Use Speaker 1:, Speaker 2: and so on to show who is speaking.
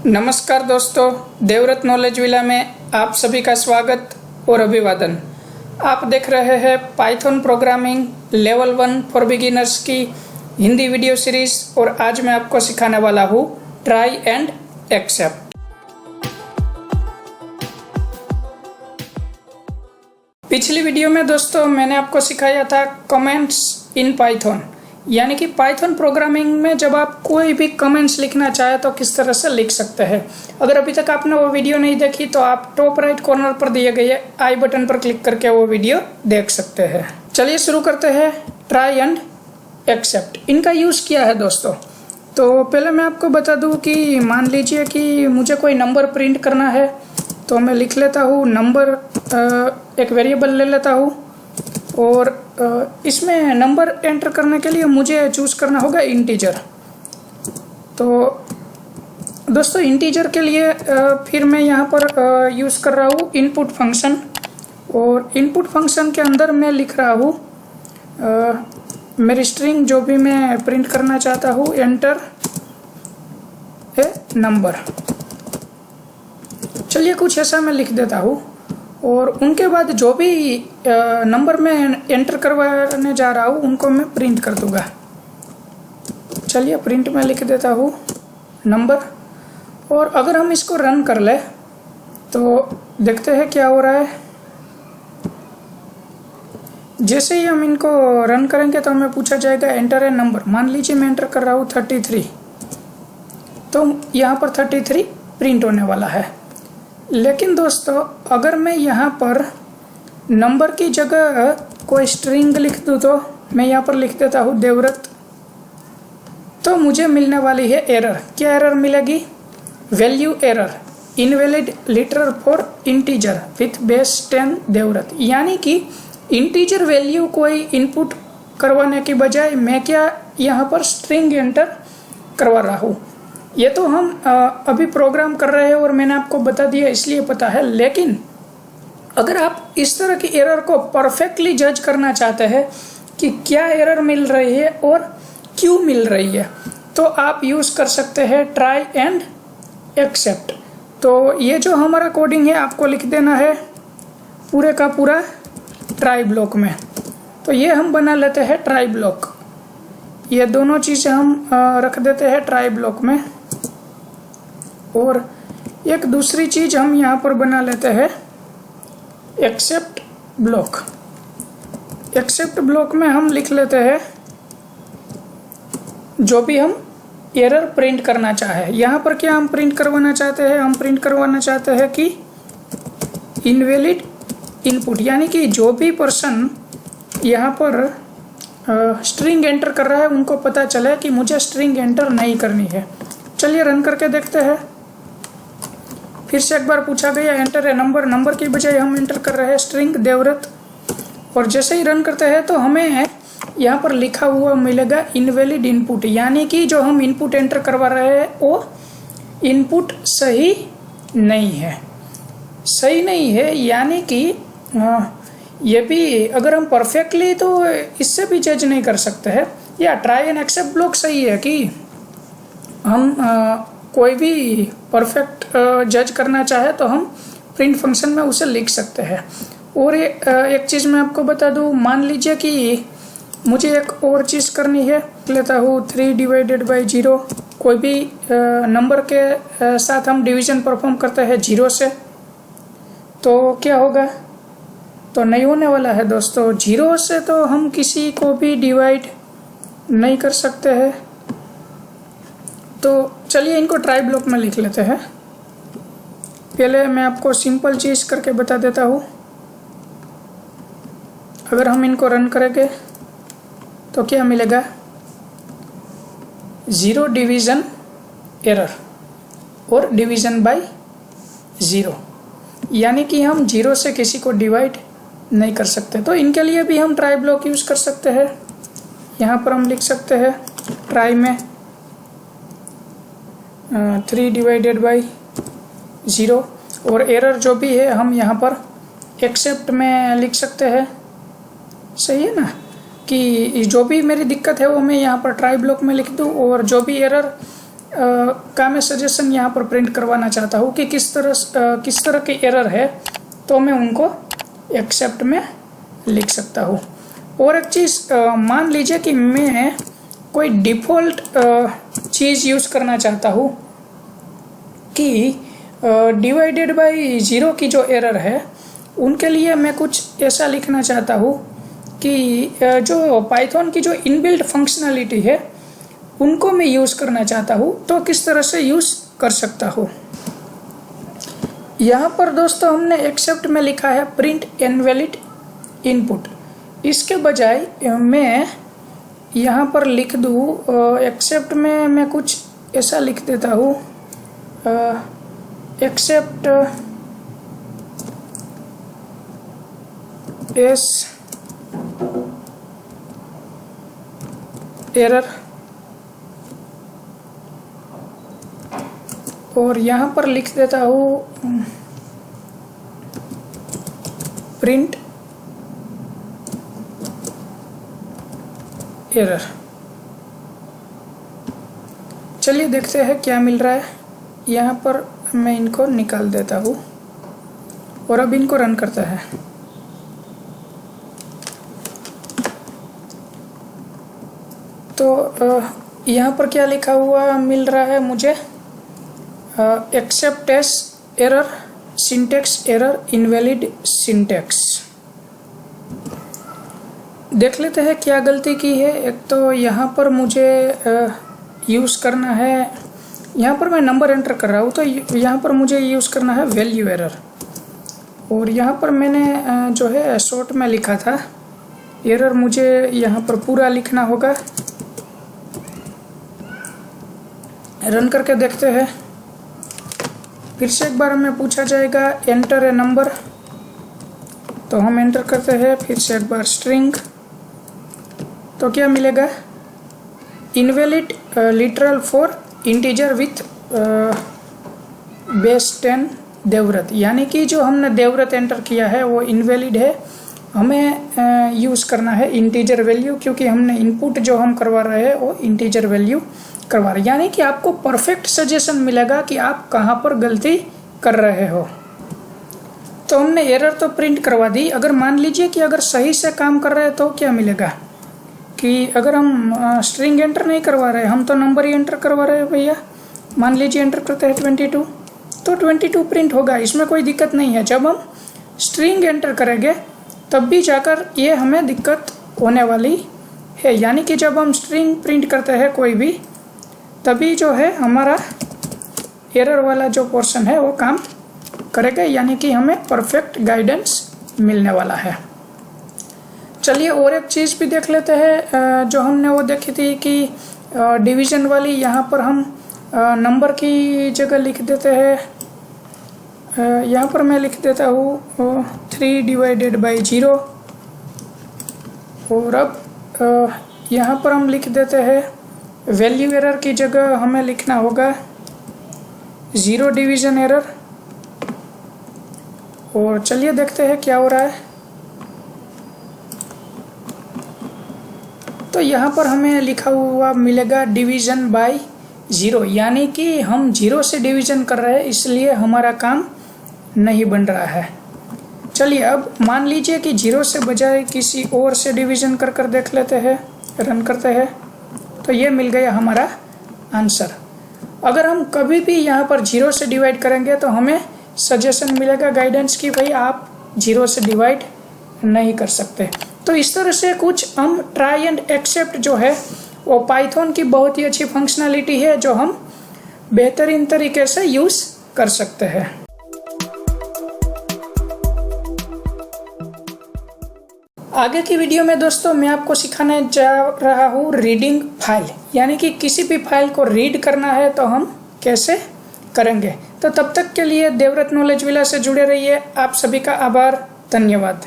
Speaker 1: नमस्कार दोस्तों, Devvrat knowledge villa में आप सभी का स्वागत और अभिवादन। आप देख रहे हैं Python programming level 1 for beginners की हिंदी वीडियो सीरीज और आज मैं आपको सिखाने वाला हूँ ट्राई एंड एक्सेप्ट। पिछली वीडियो में दोस्तों मैंने आपको सिखाया था कमेंट्स इन पाइथन, यानी कि पाइथन प्रोग्रामिंग में जब आप कोई भी कमेंट्स लिखना चाहे तो किस तरह से लिख सकते हैं। अगर अभी तक आपने वो वीडियो नहीं देखी तो आप टॉप राइट कॉर्नर पर दिए गए आई बटन पर क्लिक करके वो वीडियो देख सकते हैं। चलिए शुरू करते हैं। ट्राई एंड एक्सेप्ट, इनका यूज़ किया है दोस्तों। तो पहले मैं आपको बता दूं कि मान लीजिए कि मुझे कोई नंबर प्रिंट करना है तो मैं लिख लेता हूँ नंबर, एक वेरिएबल ले लेता हूँ और इसमें नंबर एंटर करने के लिए मुझे चूज़ करना होगा इंटीजर। तो दोस्तों इंटीजर के लिए फिर मैं यहाँ पर यूज़ कर रहा हूँ इनपुट फंक्शन, और इनपुट फंक्शन के अंदर मैं लिख रहा हूँ मेरी स्ट्रिंग जो भी मैं प्रिंट करना चाहता हूँ, एंटर ए नंबर। चलिए कुछ ऐसा मैं लिख देता हूँ और उनके बाद जो भी नंबर में एंटर करवाने जा रहा हूँ उनको मैं प्रिंट कर दूंगा। चलिए प्रिंट में लिख देता हूँ नंबर, और अगर हम इसको रन कर ले तो देखते हैं क्या हो रहा है। जैसे ही हम इनको रन करेंगे तो हमें पूछा जाएगा एंटर ए नंबर। मान लीजिए मैं एंटर कर रहा हूँ 33, तो यहाँ पर 33 प्रिंट होने वाला है। लेकिन दोस्तों अगर मैं यहाँ पर नंबर की जगह कोई स्ट्रिंग लिख दूँ तो मैं यहाँ पर लिख देता हूँ देवव्रत, तो मुझे मिलने वाली है एरर। क्या एरर मिलेगी? Value error, invalid literal for integer with base 10 Devvrat. यानी कि इंटीजर वैल्यू कोई इनपुट करवाने की बजाय मैं क्या यहाँ पर स्ट्रिंग एंटर करवा रहा हूँ। ये तो हम अभी प्रोग्राम कर रहे हैं और मैंने आपको बता दिया इसलिए पता है। लेकिन अगर आप इस तरह की एरर को परफेक्टली जज करना चाहते हैं कि क्या एरर मिल रही है और क्यों मिल रही है, तो आप यूज़ कर सकते हैं ट्राई एंड एक्सेप्ट। तो ये जो हमारा कोडिंग है आपको लिख देना है पूरे का पूरा ट्राई ब्लॉक में। तो ये हम बना लेते हैं ट्राई ब्लॉक, ये दोनों चीज़ें हम रख देते हैं ट्राई ब्लॉक में। और एक दूसरी चीज़ हम यहाँ पर बना लेते हैं एक्सेप्ट ब्लॉक। एक्सेप्ट ब्लॉक में हम लिख लेते हैं जो भी हम एरर प्रिंट करना चाहे। यहाँ पर क्या हम प्रिंट करवाना चाहते हैं? हम प्रिंट करवाना चाहते हैं कि इनवैलिड इनपुट, यानी कि जो भी पर्सन यहाँ पर स्ट्रिंग एंटर कर रहा है उनको पता चले कि मुझे स्ट्रिंग एंटर नहीं करनी है। चलिए रन करके देखते हैं। फिर से एक बार पूछा गया एंटर ए नंबर, नंबर की बजाय हम एंटर कर रहे हैं स्ट्रिंग देवव्रत। और जैसे ही रन करते हैं तो हमें यहाँ पर लिखा हुआ मिलेगा इनवैलिड इनपुट, यानी कि जो हम इनपुट एंटर करवा रहे हैं वो इनपुट सही नहीं है। सही नहीं है यानी कि ये भी अगर हम परफेक्टली तो इससे भी जज नहीं कर सकते हैं। या ट्राई एंड एक्सेप्ट ब्लॉक सही है कि हम कोई भी परफेक्ट जज करना चाहे तो हम प्रिंट फंक्शन में उसे लिख सकते हैं। और एक चीज़ मैं आपको बता दूं, मान लीजिए कि मुझे एक और चीज़ करनी है। लेता हूँ 3/0। कोई भी नंबर के साथ हम डिवीज़न परफॉर्म करते हैं 0 से, तो क्या होगा? तो नहीं होने वाला है दोस्तों। 0 से तो हम किसी को भी डिवाइड नहीं कर सकते हैं। तो चलिए इनको ट्राई ब्लॉक में लिख लेते हैं। पहले मैं आपको सिंपल चीज़ करके बता देता हूँ। अगर हम इनको रन करेंगे तो क्या मिलेगा? 0 डिवीज़न एरर और डिवीज़न बाय 0, यानी कि हम 0 से किसी को डिवाइड नहीं कर सकते। तो इनके लिए भी हम ट्राई ब्लॉक यूज़ कर सकते हैं। यहाँ पर हम लिख सकते हैं ट्राई में 3/0, और एरर जो भी है हम यहाँ पर एक्सेप्ट में लिख सकते हैं। सही है ना? कि जो भी मेरी दिक्कत है वो मैं यहाँ पर ट्राई ब्लॉक में लिख दूँ, और जो भी एरर का मैं सजेशन यहाँ पर प्रिंट करवाना चाहता हूँ कि किस तरह की एरर है, तो मैं उनको एक्सेप्ट में लिख सकता हूँ। और एक चीज़, मान लीजिए कि मैं कोई डिफ़ॉल्ट चीज़ यूज़ करना चाहता हूँ कि डिवाइडेड बाय 0 की जो एरर है उनके लिए मैं कुछ ऐसा लिखना चाहता हूँ कि जो पाइथन की जो इनबिल्ट फंक्शनलिटी है उनको मैं यूज़ करना चाहता हूँ, तो किस तरह से यूज़ कर सकता हूँ। यहाँ पर दोस्तों हमने एक्सेप्ट में लिखा है प्रिंट इनवैलिड इनपुट। इसके बजाय मैं यहाँ पर लिख दूँ एक्सेप्ट में मैं कुछ ऐसा लिख देता हूँ, एक्सेप्ट एस एरर, और यहाँ पर लिख देता हूँ प्रिंट एरर। चलिए देखते हैं क्या मिल रहा है। यहाँ पर मैं इनको निकाल देता हूँ और अब इनको रन करता है। तो यहाँ पर क्या लिखा हुआ मिल रहा है मुझे, except as error, syntax error, invalid syntax. देख लेते हैं क्या गलती की है। एक तो यहाँ पर मुझे यूज़ करना है, यहाँ पर मैं नंबर एंटर कर रहा हूँ तो यहाँ पर मुझे यूज़ करना है वैल्यू एरर, और यहाँ पर मैंने जो है शॉर्ट में लिखा था एरर, मुझे यहाँ पर पूरा लिखना होगा। रन करके देखते हैं। फिर से एक बार हमें पूछा जाएगा एंटर ए नंबर, तो हम एंटर करते हैं। फिर से एक बार स्ट्रिंग, तो क्या मिलेगा, invalid literal for integer with base 10 Devvrat, यानी कि जो हमने देवव्रत एंटर किया है वो इनवैलिड है। हमें यूज़ करना है इंटीजर वैल्यू, क्योंकि हमने इनपुट जो हम करवा रहे हैं वो इंटीजर वैल्यू करवा रहे हैं। यानी कि आपको परफेक्ट सजेशन मिलेगा कि आप कहाँ पर गलती कर रहे हो। तो हमने एरर तो प्रिंट करवा दी। अगर मान लीजिए कि अगर सही से काम कर रहे हैं तो क्या मिलेगा कि अगर हम स्ट्रिंग एंटर नहीं करवा रहे, हम तो नंबर ही एंटर करवा रहे हैं भैया। मान लीजिए एंटर करते हैं 22, तो 22 प्रिंट होगा, इसमें कोई दिक्कत नहीं है। जब हम स्ट्रिंग एंटर करेंगे तब भी जाकर ये हमें दिक्कत होने वाली है। यानी कि जब हम स्ट्रिंग प्रिंट करते हैं कोई भी, तभी जो है हमारा एरर वाला जो पोर्शन है वो काम करेगा, यानी कि हमें परफेक्ट गाइडेंस मिलने वाला है। चलिए और एक चीज़ भी देख लेते हैं जो हमने वो देखी थी कि डिवीज़न वाली। यहाँ पर हम नंबर की जगह लिख देते हैं, यहाँ पर मैं लिख देता हूँ 3 डिवाइडेड बाई 0, और अब यहाँ पर हम लिख देते हैं वैल्यू एरर की जगह हमें लिखना होगा 0 डिवीज़न एरर। और चलिए देखते हैं क्या हो रहा है। तो यहाँ पर हमें लिखा हुआ मिलेगा डिवीज़न बाय 0, यानी कि हम 0 से डिवीज़न कर रहे हैं, इसलिए हमारा काम नहीं बन रहा है। चलिए अब मान लीजिए कि 0 से बजाय किसी और से डिवीज़न कर कर देख लेते हैं, रन करते हैं, तो ये मिल गया हमारा आंसर। अगर हम कभी भी यहाँ पर 0 से डिवाइड करेंगे तो हमें सजेशन मिलेगा गाइडेंस की भाई आप 0 से डिवाइड नहीं कर सकते। तो इस तरह से कुछ हम ट्राई एंड एक्सेप्ट जो है वो पाइथन की बहुत ही अच्छी फंक्शनलिटी है जो हम बेहतरीन तरीके से यूज़ कर सकते हैं। आगे की वीडियो में दोस्तों मैं आपको सिखाने जा रहा हूँ रीडिंग फाइल, यानी कि किसी भी फाइल को रीड करना है तो हम कैसे करेंगे। तो तब तक के लिए देवव्रत नॉलेज विला से जुड़े रहिए। आप सभी का आभार, धन्यवाद।